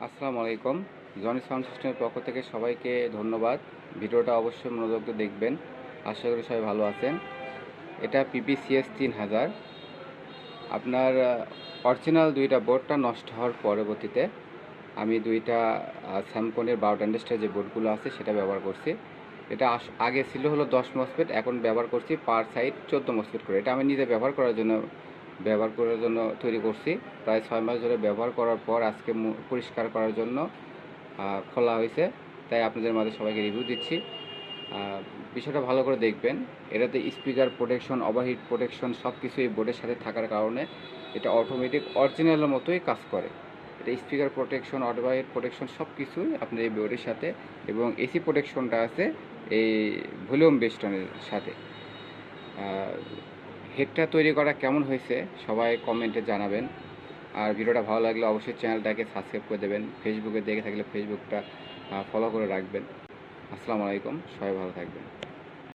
আসসালামু আলাইকুম। Johnny sound সিস্টেমের পক্ষ থেকে সবাইকে ধন্যবাদ। ভিডিওটা অবশ্যই মনোযোগ দিয়ে দেখবেন। আশা করি সবাই ভালো আছেন। এটা PPCS 3000। আপনার অরিজিনাল দুইটা বোর্ডটা নষ্ট হওয়ার পরবর্তীতে আমি দুইটা স্যামকনের 12 ইন্ডাস্ট্রিয়াল যে বোর্ডগুলো আছে সেটা ব্যবহার করছি। এটা আগে ছিল হলো 10 মসফেট, এখন ব্যবহার করছি পার সাইড 14 মসফেট করে। এটা আমি নিজে ব্যবহার করার জন্য তৈরি করছি। প্রায় 6 মাস ধরে ব্যবহার করার পর আজকে পরিষ্কার করার জন্য খোলা হয়েছে, তাই আপনাদের মাঝে সবাইকে রিভিউ দিচ্ছি। বিষয়টা ভালো করে দেখবেন। এটাতে স্পিকার প্রোটেকশন, ওভারহিট প্রোটেকশন সব কিছু এই বোর্ডের সাথে থাকার কারণে এটা অটোমেটিক অরিজিনালের মতোই কাজ করে। এটা স্পিকার প্রোটেকশন, ওভারহিট প্রোটেকশন সব কিছুই আপনার এই বোর্ডের সাথে, এবং এসি প্রোটেকশনটা আছে এই ভলিউম বেস্টনের সাথে। হেডটা তৈরি করা কেমন হয়েছে সবাই কমেন্টে জানাবেন। আর ভিডিওটা ভালো লাগলে অবশ্যই চ্যানেলটাকে সাবস্ক্রাইব করে দেবেন। ফেসবুকে দেখে থাকলে ফেসবুকটা ফলো করে রাখবেন। আসসালামু আলাইকুম, সবাই ভালো থাকবেন।